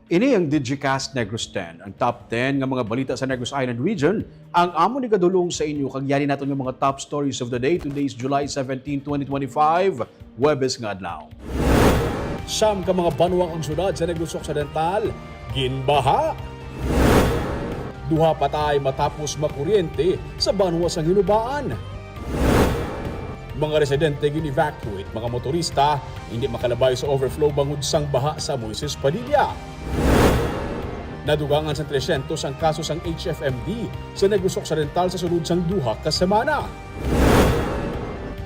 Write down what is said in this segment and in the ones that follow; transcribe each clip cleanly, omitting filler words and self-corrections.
Ini ang Digicast Negros 10, ang top 10 nga mga balita sa Negros Island Region. Ang amo ni kadulong sa inyo kagyani naton yung mga top stories of the day. Today's July 17, 2025, Huwebes nga adlaw. Siyam ka mga banwang ang syudad sa Negros Occidental, ginbaha. Duha patay matapos makuryente sa banwa sa Hinubaan. Mga residente gin-evacuate, mga motorista hindi makalabay sa overflow bangod sang baha sa Moises Padilla. Nadugangan sa 300 ang kaso sang HFMD sa Negros Occidental sa sulod sang duha ka semana.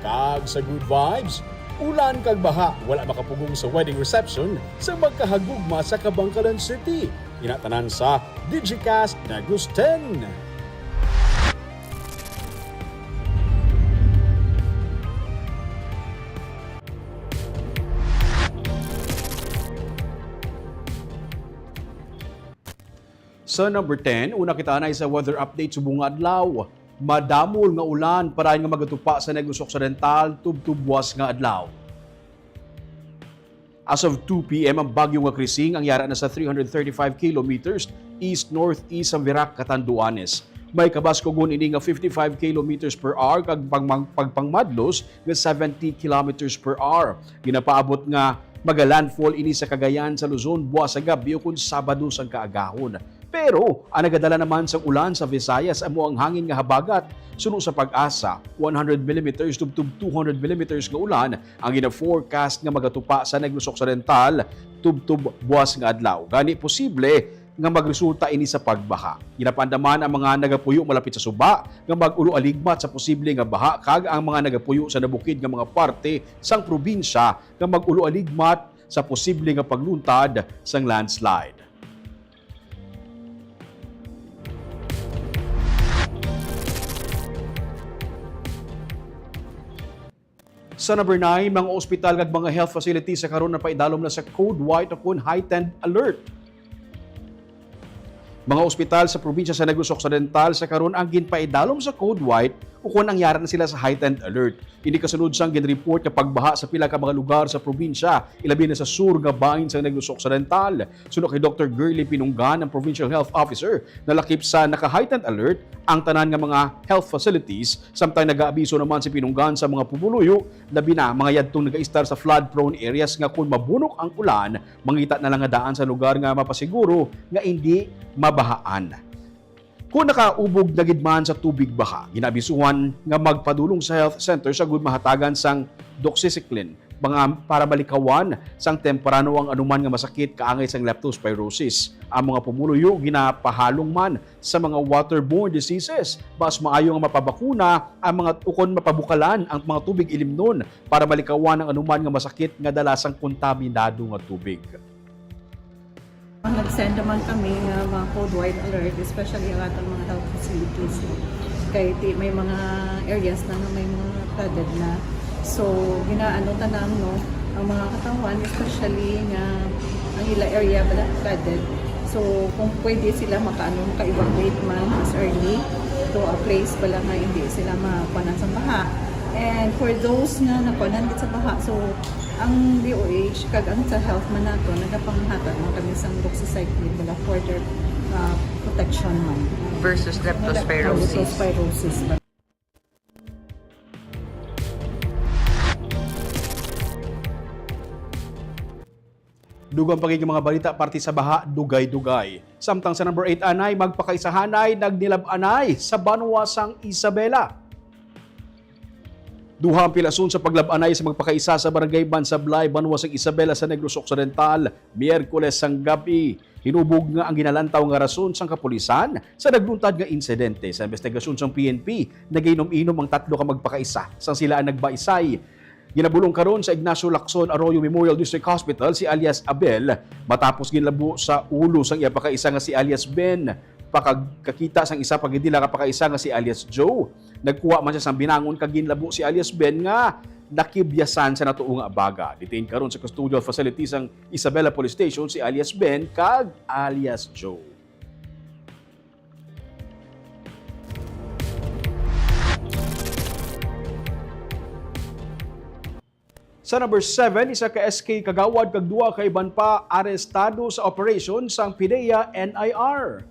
Kag sa good vibes, ulan kag baha wala makapugong sa wedding reception sa magkahagugma sa Kabangkalan City. Inatanan sa Digicast Negros 10. Sa number 10, una kita na sa weather update sa buong adlaw. Madamol nga ulan para nga magatupa sa Negros Occidental tubtubwas nga adlaw. As of 2 p.m. ang bagyo nga Krising ang yara na sa 335 kilometers east-northeast ang Virac, Catanduanes. May kabaskogon ini nga 55 kilometers per hour kag pagpangmadlos nga 70 kilometers per hour. Ginapaabot nga magalandfall ini sa Cagayan sa Luzon buwas sa gabi o kun Sabado sang kaagahon. Pero ang nagadala naman sa ulan sa Visayas amo ang hangin nga habagat. Suno sa Pag-asa, 100 mm tubtub 200 mm nga ulan ang gina-forecast nga magatupa sa Negros Occidental tubtub buwas nga adlaw. Gani posible nga magresulta ini sa pagbaha. Ginapandaman ang mga nagapuyo malapit sa suba nga mag-ulo aligmat sa posible nga baha kag ang mga nagapuyo sa nabukid nga mga parte sang probinsya nga mag-ulo aligmat sa posible nga pagluntad sang landslide. Sa number 9, mga ospital kag mga health facilities sa karon na paidalom na sa Code White o kun heightened alert. Mga ospital sa probinsya sa Negros Occidental sa karon ang ginpaidalom sa Code White o kung nangyari na sila sa heightened alert. Hindi kasunod sang gin-report na pagbaha sa pila ka mga lugar sa probinsya, ilabi na sa sur nga bahin sa Negros Occidental. Sunod kay Dr. Gurley Pinunggan, ang Provincial Health Officer, nalakip sa naka-heightened alert ang tanan nga mga health facilities. Samtang nag-aabiso naman si Pinunggan sa mga pumuluyo, labi na mga yadtong nag-istar sa flood-prone areas nga kung mabunok ang ulan, mangita na lang nga daan sa lugar nga mapasiguro nga hindi mabahaan. Kung nakaubog na gidman sa tubig baha, ginabisuhan nga magpadulong sa health center sa good mahatagan sang doxycycline mga para malikawan sang temprano ang anuman nga masakit kaangay sang leptospirosis. Ang mga pumuluyo ginapahalong man sa mga waterborne diseases. Bas maayo nga mapabakuna ang mga ukon mapabukalan ang mga tubig ilimnon para malikawan ang anuman nga masakit nga dalasang kontaminado nga tubig. Nag-send naman kami ng mga code white alert, especially ang atong mga health facilities. Kaya may mga areas na may mga flooded na. So, ginaano tanang no, ang mga katawan, especially nga ang ila area ba flooded. So, kung pwede sila maka-evacuate man as early to a place pala nga hindi sila makuanan sa baha. And for those nga nakuanan sa baha, so ang DOH kag ang sa health man nato nagapanghatag man kami sang doxycycline wala for their protection man versus leptospirosis. Leptospirosis. Dugang pagiging mga balita parte sa baha, dugay-dugay. Samtang sa number 8 anay, magpakaisahanay, nagnilab-anay sa Banwasang Isabela. Duha ang pilason sa paglabanay sa magpakaisa sa Barangay Bansablay, Banwasang Isabela sa Negros Occidental, Miyerkules sang gabi. Hinubog nga ang ginalantaw nga rason sang kapulisan sa nagluntad nga insidente. Sa investigasyon sang PNP, nagainom-inom ang tatlo ka magpakaisa sang sila ang nagbaisay. Ginabulong karon sa Ignacio Lacson Arroyo Memorial District Hospital si alias Abel matapos ginlabo sa ulo sang iya pakaisa nga si alias Ben. Pakagkakita sang isa pagidila ka pakaisa nga si alias Joe. Nagkuha man siya sang binangon kag ginlabo si alias Ben nga nakibyasan sa natuong abaga. Detained karon sa custodial facilities sang Isabela Police Station si alias Ben kag alias Joe. Sa number 7, isa ka SK kagawad kag duwa ka iban pa arestado sa operation sang PIDEA NIR.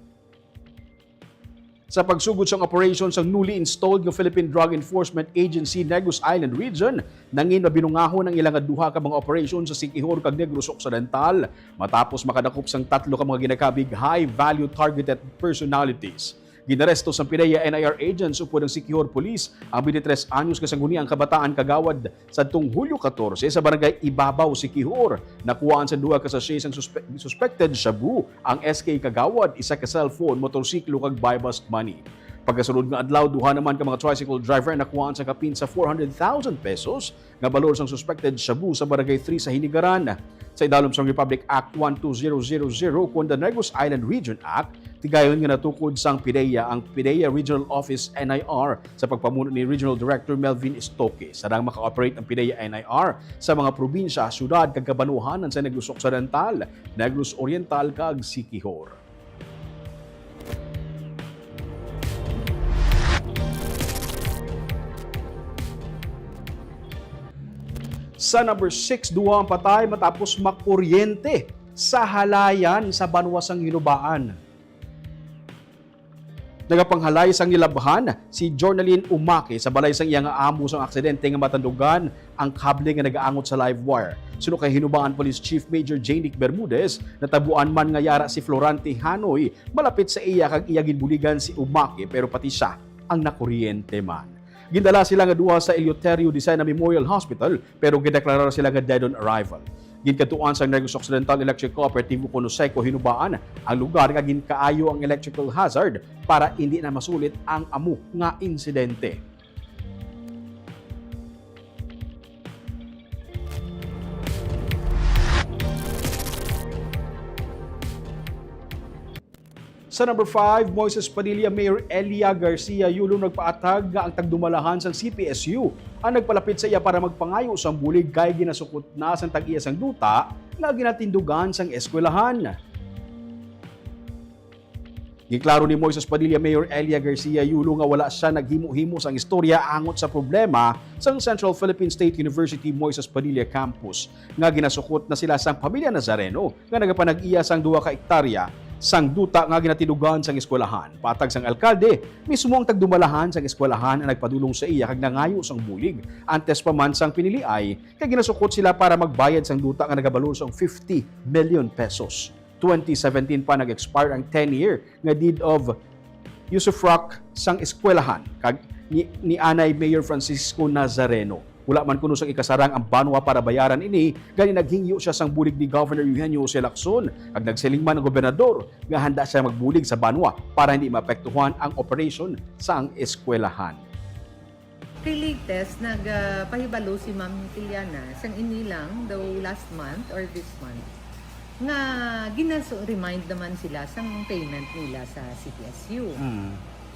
Sa pagsugod sa operation sa newly installed ng Philippine Drug Enforcement Agency Negros Island Region, nangin mabinungahon ang ilang duha ka mga operasyon sa Siquijor kag Negros Occidental matapos makadakop sang 3 ka mga ginakabig high-value targeted personalities. Ginaresto sa PIDEA NIR agents upod ng Siquijor Police ang 23 anyos kasanguniang kabataan kagawad sa Hulyo 14 sa barangay Ibabaw, Siquijor. Nakuhaan sa 2 ka sachet ang suspected shabu ang SK kagawad, isa ka cellphone, motorsiklo kag buy-bust money. Pagkasunod nga adlaw, duha naman ka mga tricycle driver nakuhaan sa kapin sa 400,000 pesos nga balor sang suspected shabu sa barangay 3 sa Hinigaran. Sa idalom sang Republic Act 12000 kun the Negros Island Region Act, tigayon nga natukod sang PIDEA ang PIDEA Regional Office NIR sa pagpamuno ni Regional Director Melvin Estoque. Sarang maka-operate ang PIDEA NIR sa mga probinsya, syudad kag kabanuhanan sa Negros Occidental, Negros Oriental kag Siquijor. Sa number 6, duwa ang patay matapos makuryente sa halayan sa Banwasang Hinubaan. Nagapanghalay sang nilabhan si Jornaline Umake sa balay sang iyang amo sang aksidente nga matandugan ang kable nga nagaangot sa live wire. Suno kay Hinubaan Police Chief Major Janick Bermudez, natabuan man nga yara si Florante Hanoy malapit sa iya kag iya ginbuligan si Umake pero pati siya ang nakuryente man. Gindala sila nga duha sa Eleuterio Disena Memorial Hospital pero gideklarara sila nga dead on arrival. Ginkatuan sa Negros Occidental Electric Cooperative kuno Seco Hinubaan ang lugar nga ginkaayo ang electrical hazard para hindi na masulit ang amo nga insidente. Sa number 5, Moises Padilla Mayor Elia Garcia Yulo nagpaatag nga ang tagdumalahan sa CPSU ang nagpalapit sa iya para magpangayo sa bulig kay ginasukot na sa tag-iya sang duta nga ginatindugan sang eskwelahan. Giklaro ni Moises Padilla Mayor Elia Garcia Yulo nga wala siya naghimo-himo sang istorya angot sa problema sang Central Philippine State University Moises Padilla Campus nga ginasukot na sila sang pamilya Nazareno nga nagapanag-iya sang 2 ka hektarya sang duta nga ginatidugan sang eskwelahan. Patag sang alkalde, mismo ang tagdumalahan sang eskwelahan ang nagpadulong sa iya kag nangayo sang bulig. Antes pa man sang piniliay, kay ginasukot sila para magbayad sang duta nga nagabalo sang 50 million pesos. 2017 pa nag-expire ang 10-year nga deed of usufruct sang eskwelahan kag ni Anay Mayor Francisco Nazareno. Wala man kuno sang ikasarang ang banwa para bayaran ini, gani naghingyo siya sang bulig ni Governor Eugenio C. Lacson kag nagsiling man ang gobernador nga handa siya magbulig sa banwa para hindi maapektuhan ang operation sa ang eskwelahan. Kay latest, nagpahibalo si Ma'am Tiliana sang inilang daw last month or this month nga remind naman sila sang payment nila sa CPSU.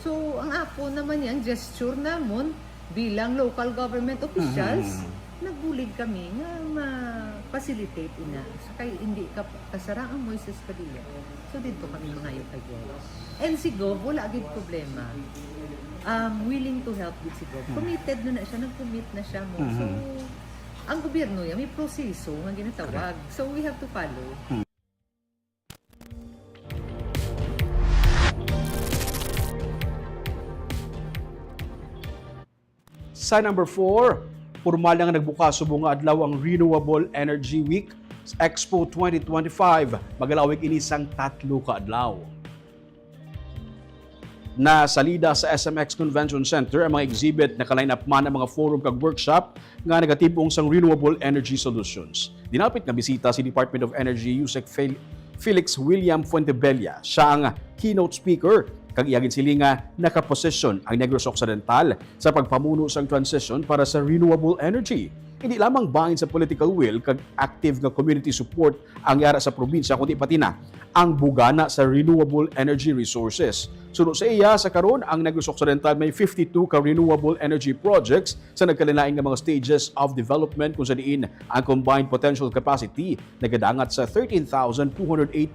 So, ang ako naman yan, gesture namon bilang local government officials, nagbulig kami nga ma-facilitate ina. So, kay hindi ka kasarang ang Moises Padilla. So, dito kami mangayo kay Gov. And si Gov, wala agad problema. Willing to help with si Gov. Committed na siya, nag-commit na siya mo. So, ang gobyerno yan, may proseso nga ginatawag. So, we have to follow. Sa number 4, formal na nga nagbukas subong nga adlaw ang Renewable Energy Week Expo 2025. Magalawig ini sang 3 ka adlaw. Na salida sa SMX Convention Center ang mga exhibit na kaline up man ang mga forum kag workshop nga nagatibong sang renewable energy solutions. Dinapit nga bisita si Department of Energy Yusek Felix William Fuentebella. Siya ang keynote speaker kag iyagin sili nga nakaposisyon ang Negros Occidental sa pagpamuno sang transition para sa renewable energy. Hindi lamang bahin sa political will kag active nga community support ang yara sa probinsya kundi pati na ang bugana sa renewable energy resources. Suno sa iya sa karon ang Negros Occidental may 52 ka renewable energy projects sa nagkalilaing nga mga stages of development kung sa diin ang combined potential capacity nagadangat sa 13,208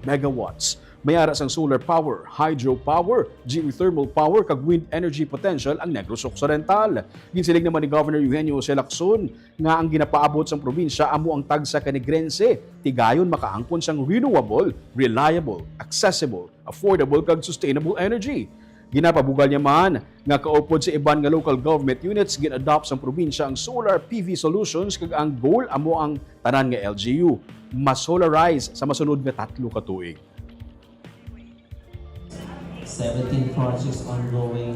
megawatts. Mayara sang solar power, hydropower, geothermal power kag wind energy potential ang Negros Occidental. Ginsilig naman ni Governor Eugenio Jose Lacson nga ang ginapaabot sang probinsya amo ang tagsa ka Negrense, tigayon makaangkon sang renewable, reliable, accessible, affordable kag sustainable energy. Ginapabugal niya man nga kaupod sa iban nga local government units gin-adopt sang probinsya ang solar PV solutions kag ang goal amo ang tanan nga LGU ma-solarize sa masunod nga 3 ka tuig. 17 projects ongoing.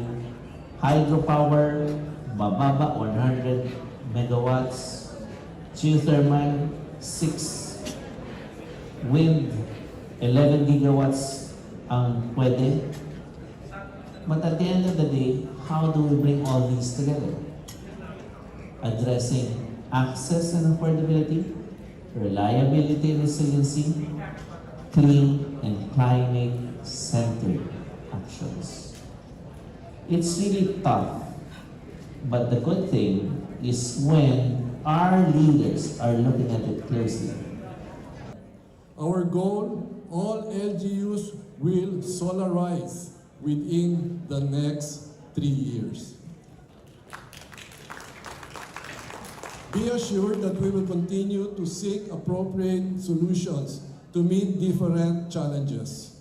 Hydropower, mababa 100 megawatts. Geothermal, 6. Wind, 11 gigawatts ang pwede. But at the end of the day, how do we bring all these together? Addressing access and affordability, reliability and resiliency, clean and climate-centered actions. It's really tough, but the good thing is when our leaders are looking at it closely. Our goal, all LGUs will solarize within the next 3 years. Be assured that we will continue to seek appropriate solutions to meet different challenges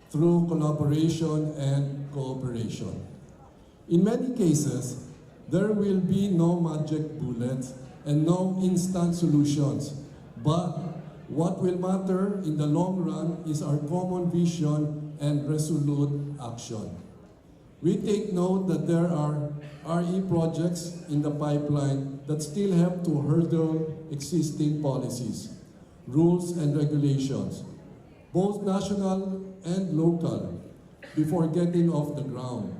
through collaboration and cooperation. In many cases, there will be no magic bullets and no instant solutions, but what will matter in the long run is our common vision and resolute action. We take note that there are RE projects in the pipeline that still have to hurdle existing policies, rules and regulations, both national and local, before getting off the ground.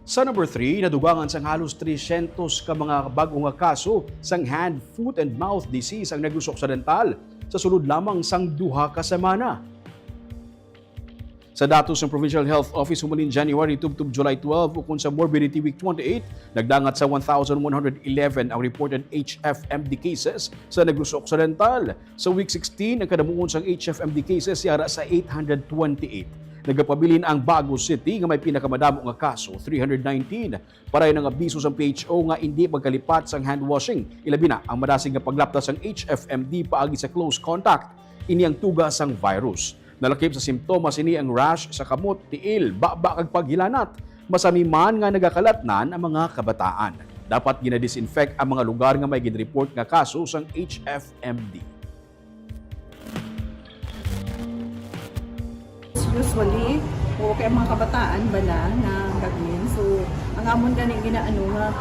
Sa number 3, nadugangan sang halos 300 ka mga bagong nga kaso sang hand, foot, and mouth disease ang Negros Occidental sa sulod lamang sang 2 ka semana. Sa datos ng Provincial Health Office humalin January tubtub July 12 ukon sa Morbidity Week 28, nagdangat sa 1,111 ang reported HFMD cases sa Negros Occidental. Sa week 16, ang kadamuon sang HFMD cases yara sa 828. Nagapabilin ang Bago City nga may pinakamadamo nga kaso, 319. Paray ng abiso sa PHO nga hindi magkalipat sang hand washing. Ilabi na ang madasig nga paglaptas sang HFMD paagi sa close contact. Ini ang tuga sang virus. Nalakip sa simptomas ini ang rash sa kamot, tiil, baba kag paghilanat. Masami man nga nagakalatnan ang mga kabataan. Dapat gina-disinfect ang mga lugar nga may ginreport nga kaso sang HFMD. Usually, okay ang mga kabataan ba na gagawin. So, ang amon gani ginaano nga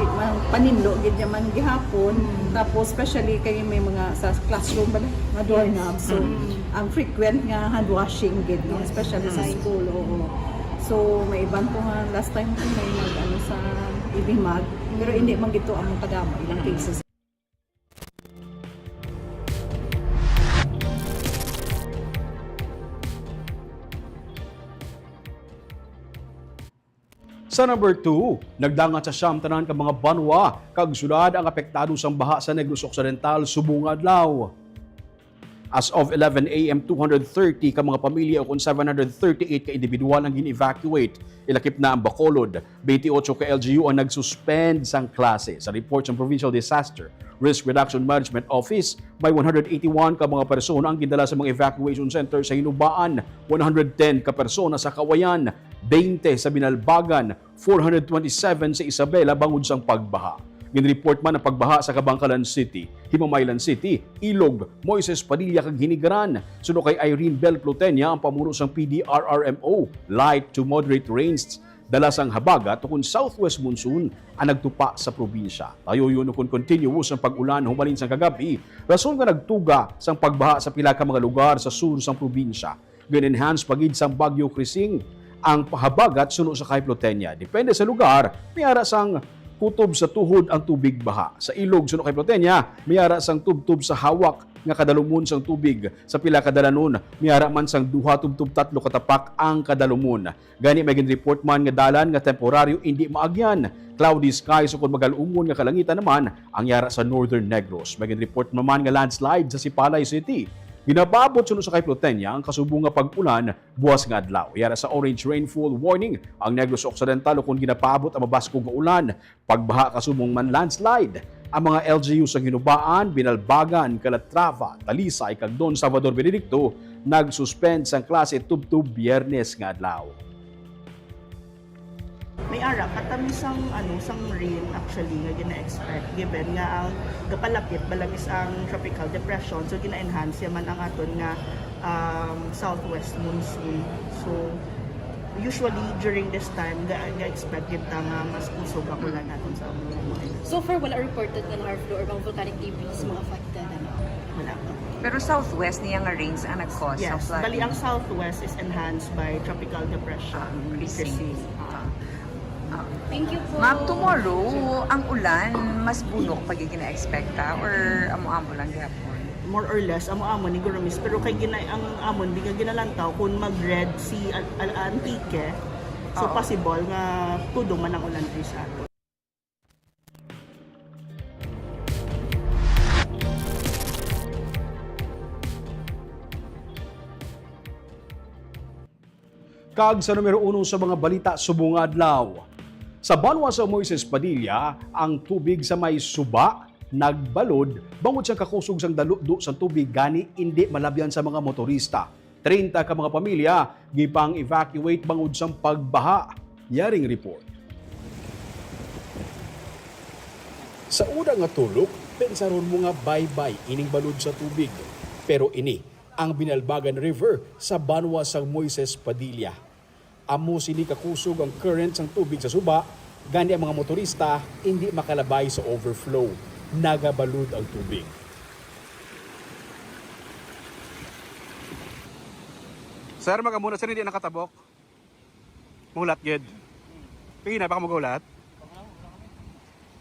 paninlo gid man gihapon. Tapos especially kay may mga sa classroom ba nga doorknob. So, ang frequent nga hand washing gid, especially sa school. Oo. So, may iban ko nga last time ko may nag sa ibimag, pero hindi man gito ang kadamo ilang cases. Sa number 2, nagdangat sa siyam tanan ka mga banwa kag syudad ang apektado sang baha sa Negros Occidental subong adlaw. As of 11 AM, 230 ka mga pamilya o kung 738 ka individual ang gin-evacuate. Ilakip na ang Bacolod. 28 ka LGU ang nagsuspend sang klase. Sa report ng Provincial Disaster Risk Reduction Management Office, may 181 ka mga persona ang gindala sa mga evacuation center sa Hinubaan, 110 ka persona sa Kawayan, 20 sa Binalbagan, 427 sa Isabela bangod sang pagbaha. Ginreport man ang pagbaha sa Kabangkalan City, Himamaylan City, Ilog, Moises Padilla kag Hinigaran. Suno kay Irene Bell Plutenia ang pamuno sang PDRRMO, light to moderate rains dala sang habagat tukon southwest monsoon ang nagtupa sa probinsya. Tayo yun kung continuous ang pag-ulan humalin sang kagabi, rason nga nagtuga sang pagbaha sa pila ka mga lugar sa sur sang probinsya. Gan-enhance pagid sang Bagyo Krising ang habagat suno sa kay Plutenia. Depende sa lugar, mayara sang kutob sa tuhod ang tubig baha. Sa ilog suno kay Plutenia, mayara sang tubtob sa hawak nga kadalumon sang tubig sa pila ka dalanon, miyara man sang 2-3 katapak ang kadalumon. Gani may report man nga dalan nga temporaryo hindi maagyan. Cloudy skies sukod magalumon nga kalangitan naman ang yara sa Northern Negros. May report naman nga landslide sa Sipalay City. Ginababot suno sa kay Plotenya ang kasubong nga pag-ulan buwas nga adlaw. Yara sa orange rainfall warning ang Negros Occidental kung ginapabot ang mabaskog nga ulan, pagbaha kasubong man landslide. Ang mga LGU sa Ginubaan, Binalbagan, Calatrava, Talisay kag Don Salvador Benedicto nagsuspend sang klase tub-tub Biyernes nga adlaw. May ara katami sang rain actually nga gina-expect given nga ang gapalapit balagis ang tropical depression, so gina-enhance yaman ang aton nga southwest monsoon. So usually during this time ga-expect gid ta nga mas kusog ang ulan naton sa among mga. So far, wala reported na airflow or mga volcanic debris mga affected. Wala. Pero southwest niya nga rains ang nag-cause ng Yes, flooding. bali ang southwest is enhanced by tropical depression. Chrissy. Thank you po. Ma'am, tomorrow, ang ulan, mas bunok pag gina-expecta or amo-amo lang gihapon? More or less amo-amo ni Gurumis, pero kay ang amon di nga ginalantaw kung mag-red si Antique, so Oo. possible nga tudong man ang ulan diri sa ato. Kag sa numero 1 sa mga balita subong adlaw. Sa banwa sa Moises Padilla, ang tubig sa may suba nagbalod bangod sa kakusog sang daludo sa tubig gani hindi malabyan sa mga motorista. 30 ka mga pamilya gipang evacuate bangod sang pagbaha. Yaring report. Sa una nga tulok, pensaron mo nga bye-bye ining balod sa tubig. Pero ini ang Binalbagan River sa banwa sa Moises Padilla. Amo sini kakusog ang current sang tubig sa suba, gani ang mga motorista hindi makalabay sa overflow. Nagabalod ang tubig. Sir, magamuna sir, hindi nakatabok. Muhulat gid. Pingin na, baka magulat.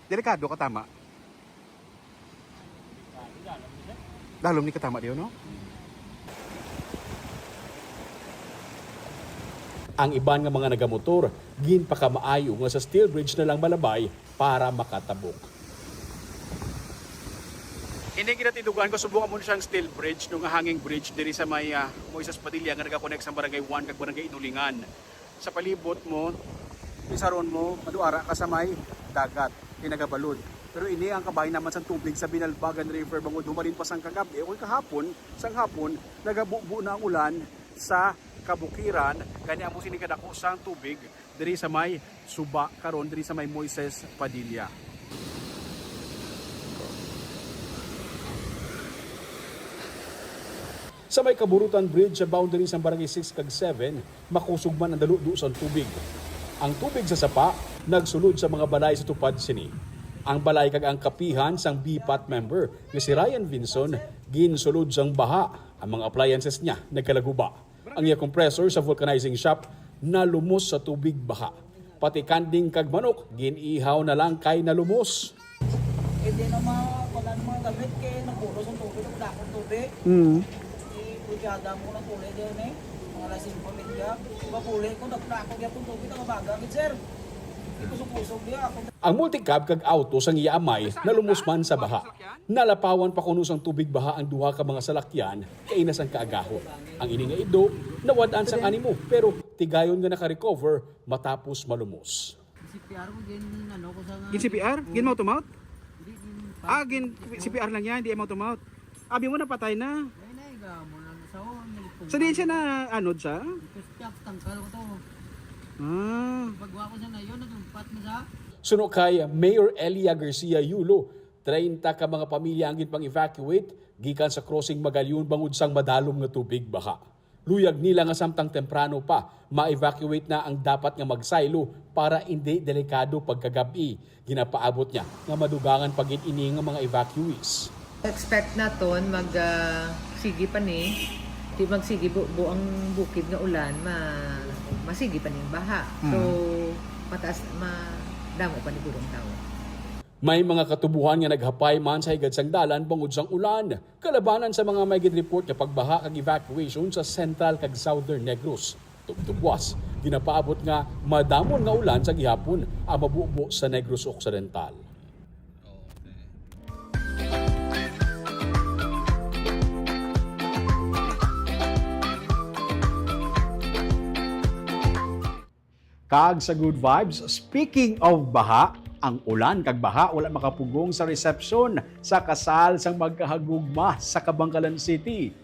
Delikado ka tama. Dalom ni katama diyo, no? Ang iban nga mga nagamotor, ginpakamaayo nga sa steel bridge na lang malabay para makatabok. Hindi kinatidugan ko, subukan mo siyang steel bridge, nung hanging bridge diri sa may Moises Padilla nga nagakonect sa Barangay 1 kag Barangay Inulingan. Sa palibot mo, pisaron mo, maduara ka sa may dagat, tinagabalod. Pero ini ang kabay naman sa tubig sa Binalbagan River bangod humalin pa sang kagabi o kahapon, sang hapon nagabubo na ang ulan sa kabukiran kani amo sini kadako sang tubig diri sa may suba karon diri sa may Moises Padilla. Sa may Kaburutan Bridge sa boundary sa Barangay 6 kag 7, makusog man ang daludo sa tubig. Ang tubig sa sapa nagsulod sa mga balay sa tupad sini. Ang balay kag ang kapihan sang BPAT member nga si Ryan Vinson ginsulod sang baha. Ang mga appliances niya nagkalaguba. Ang iya compressor sa vulcanizing shop nalumos sa tubig baha. Pati kanding kag manok ginihaw na lang kay nalumos. Hindi na wala mga gamit kaya napulos ang tubig, wala akong tubig. Ipudyada mo ng kulay din eh. Mga lasing pamilya. Mapulay ko, nagplako yung tubig ng mabagamit, sir. Ipusok-pusok niya ako. Ang multicab kag auto sang iya amay nalumos man sa baha. Nalapawan pa kuno sang tubig baha ang duha ka mga salakyan kay inas ang kaagahon. Ang ini nga ido nawad-an sang animo pero tigayon nga naka-recover matapos malumos. CPR mo din ko sa Gin CPR? Gin mouth to mouth? Gin CPR lang yan, hindi mouth to mouth. Abi mo na patay na. So di siya na anod siya? tangkal ko to. Pagwa ko siya na yun, nagumpat mo sa. Suno kay Mayor Elia Garcia Yulo, 30 ka mga pamilya ang ginpang evacuate gikan sa crossing Magalyon bangod sang madalom nga tubig baha. Luyag nila nga samtang temprano pa ma-evacuate na ang dapat nga magsaylo para hindi delikado pagkagabi. Ginapaabot niya nga madugangan pagin ini nga mga evacuees. Expect naton sige pa ni di magsigi buang bukid nga ulan masigi pa ning baha. So mataas damo pa ni gurong tao. May mga katubuhan nga naghapay man sa higad sang dalan bangod sang ulan. Kalabanan sa mga may report nga pagbaha kag evacuation sa Central kag Southern Negros. Tubtubwas, ginapaabot nga madamon nga ulan sa gihapon ang mabubo sa Negros Occidental. Kag sa good vibes, speaking of baha, ang ulan kag baha wala makapugong sa resepsyon sa kasal sang magkahagugma sa Kabangkalan City.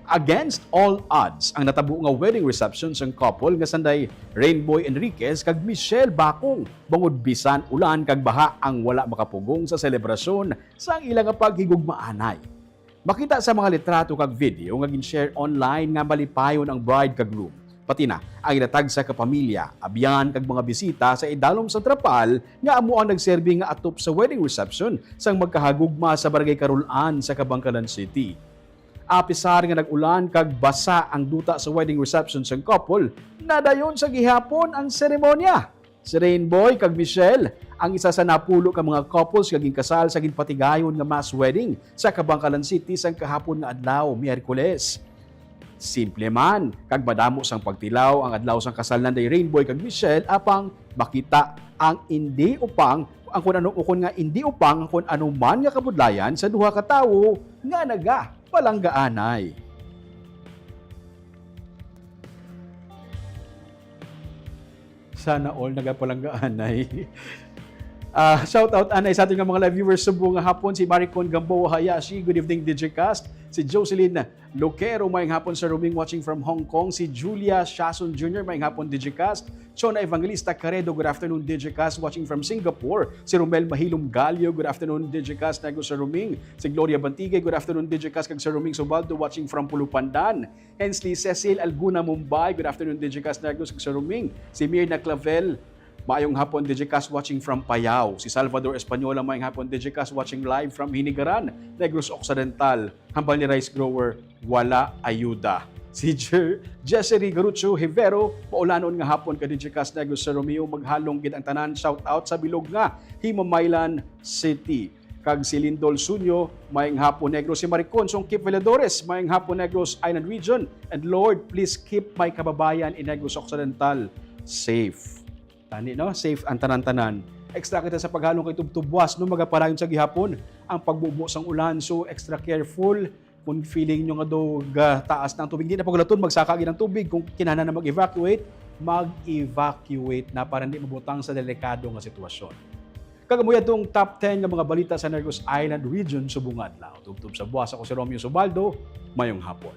Against all odds, ang natabo nga wedding reception sang couple nga sanday Rainboy Enriquez kag Michelle Bacong bangod bisan ulan kag baha ang wala makapugong sa selebrasyon sang ilang paghigugmaanay. Makita sa mga litrato kag video nga gin-share online nga malipayon ang bride kag groom. Pati na ang ilatag sa kapamilya, abyan kag mga bisita sa idalom sa trapal nga amo ang nagserbi nga atop sa wedding reception sang magkahagugma sa Barangay Carulan sa Kabangkalan City. Apisar nga nag-ulan kag basa ang duta sa wedding reception sang couple, nadayon sa gihapon ang seremonya. Si Rainboy kag Michelle ang isa sa napulo ka mga couples kaging kasal sa ginpatigayon nga mass wedding sa Kabangkalan City sang kahapon nga adlaw, Miyerkules. Simple man, kag madamo sang pagtilaw ang adlaw sang kasal nanday Rainboy kag Michelle apang makita ang hindi upang ang kun ano ukon nga hindi upang kun ano man nga kabudlayan sa duha ka tawo nga naga palanggaanay. Sana all nagapalanggaanay. Shout out anay sa ating mga live viewers subong nga hapon si Maricon Gamboa Hayashi. Good evening DigiCast. Si Jocelyn Loquero mayang hapon sa roaming watching from Hong Kong. Si Julia Shason Jr. mayang hapon DigiCast. Chona Evangelista Caredo, good afternoon DigiCast watching from Singapore. Si Romel Mahilom Galio, good afternoon DigiCast nago sa roaming. Si Gloria Bantigay, good afternoon DigiCast kag sa roaming Subaldo watching from Pulupandan. Hensley Cecil Alguna Mumbai, good afternoon DigiCast nago sa roaming. Si Mirna Clavel, maayong hapon DigiCast watching from Payao. Si Salvador Española maayong hapon DigiCast watching live from Hinigaran, Negros Occidental. Hambal ni rice grower, wala ayuda. Si Jessery Garucho Hivero, maulanon nga hapon ka DigiCast Negros sa Romeo, maghalong gid ang tanan. Shout out sa bilog nga Himamaylan City. Kag si Lindol Sunyo, maayong hapon Negros. Si Maricon Songkip Veladores, maayong hapon Negros Island Region. And Lord, please keep my kababayan in Negros Occidental safe. Tani no, safe ang tanan-tanan. Extra kita sa paghalong kay tubtubwas no magaparayon sa gihapon ang pagbubo sang ulan, so extra careful kung feeling nyo nga do taas ng tubig. Hindi na paglaton magsaka gid ng tubig kung kinahanglan na mag-evacuate na para hindi mabutang sa delikado nga sitwasyon. Kagamuya itong top 10 nga mga balita sa Negros Island Region subong adlaw. Tubtub sa buwas ako si Romeo Subaldo, mayong hapon.